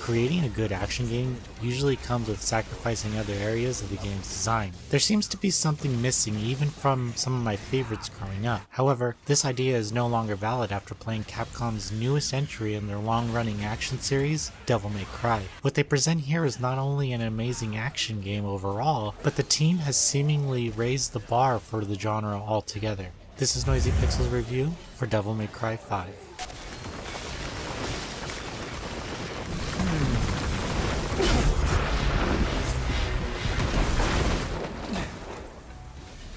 Creating a good action game usually comes with sacrificing other areas of the game's design. There seems to be something missing even from some of my favorites growing up. However, this idea is no longer valid after playing Capcom's newest entry in their long-running action series, Devil May Cry. What they present here is not only an amazing action game overall, but the team has seemingly raised the bar for the genre altogether. This is Noisy Pixel's review for Devil May Cry 5.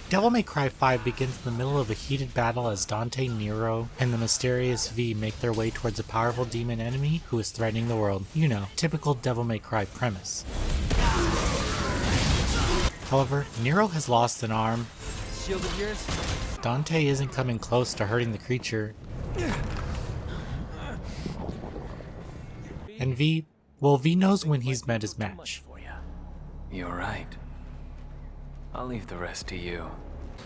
Devil May Cry 5 begins in the middle of a heated battle as Dante, Nero, and the mysterious V make their way towards a powerful demon enemy who is threatening the world. You know, typical Devil May Cry premise. However, Nero has lost an arm. Shield of yours? Dante isn't coming close to hurting the creature. And V knows when he's met his match. You're right. I'll leave the rest to you.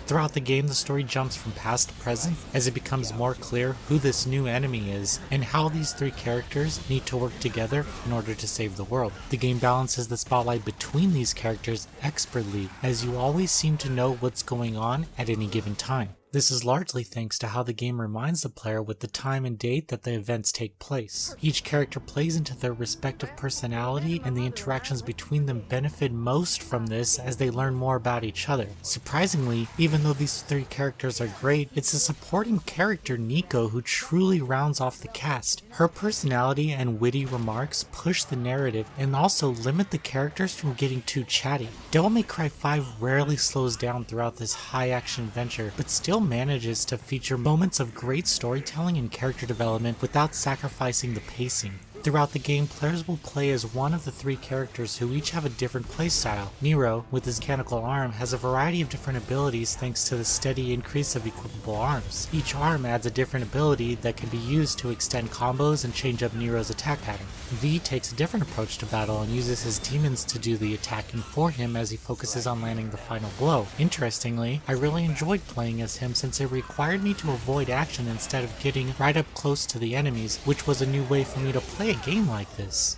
Throughout the game, the story jumps from past to present as it becomes more clear who this new enemy is and how these three characters need to work together in order to save the world. The game balances the spotlight between these characters expertly, as you always seem to know what's going on at any given time. This is largely thanks to how the game reminds the player with the time and date that the events take place. Each character plays into their respective personality, and the interactions between them benefit most from this as they learn more about each other. Surprisingly, even though these three characters are great, it's the supporting character Nico who truly rounds off the cast. Her personality and witty remarks push the narrative and also limit the characters from getting too chatty. Devil May Cry 5 rarely slows down throughout this high-action adventure, but still manages to feature moments of great storytelling and character development without sacrificing the pacing. Throughout the game, players will play as one of the three characters who each have a different playstyle. Nero, with his mechanical arm, has a variety of different abilities thanks to the steady increase of equipable arms. Each arm adds a different ability that can be used to extend combos and change up Nero's attack pattern. V takes a different approach to battle and uses his demons to do the attacking for him as he focuses on landing the final blow. Interestingly, I really enjoyed playing as him since it required me to avoid action instead of getting right up close to the enemies, which was a new way for me to play a game like this.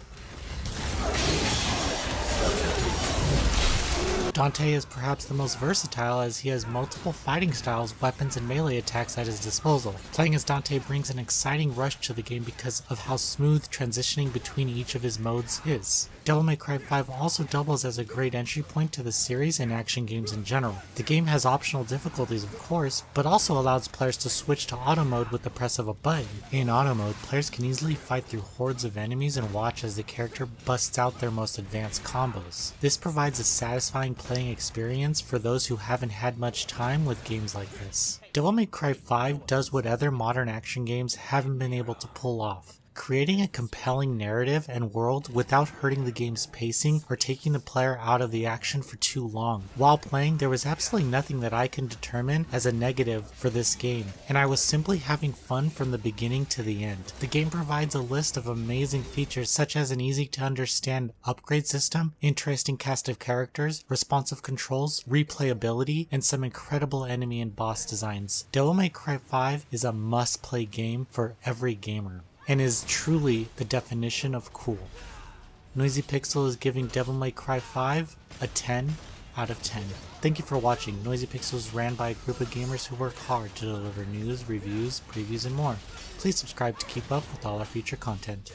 Dante is perhaps the most versatile as he has multiple fighting styles, weapons, and melee attacks at his disposal. Playing as Dante brings an exciting rush to the game because of how smooth transitioning between each of his modes is. Devil May Cry 5 also doubles as a great entry point to the series and action games in general. The game has optional difficulties of course, but also allows players to switch to auto mode with the press of a button. In auto mode, players can easily fight through hordes of enemies and watch as the character busts out their most advanced combos. This provides a satisfying playing experience for those who haven't had much time with games like this. Devil May Cry 5 does what other modern action games haven't been able to pull off, creating a compelling narrative and world without hurting the game's pacing or taking the player out of the action for too long. While playing, there was absolutely nothing that I can determine as a negative for this game, and I was simply having fun from the beginning to the end. The game provides a list of amazing features such as an easy to understand upgrade system, interesting cast of characters, responsive controls, replayability, and some incredible enemy and boss designs. Devil May Cry 5 is a must-play game for every gamer, and is truly the definition of cool. Noisy Pixel is giving Devil May Cry 5 a 10 out of 10. Thank you for watching. Noisy Pixel is ran by a group of gamers who work hard to deliver news, reviews, previews, and more. Please subscribe to keep up with all our future content.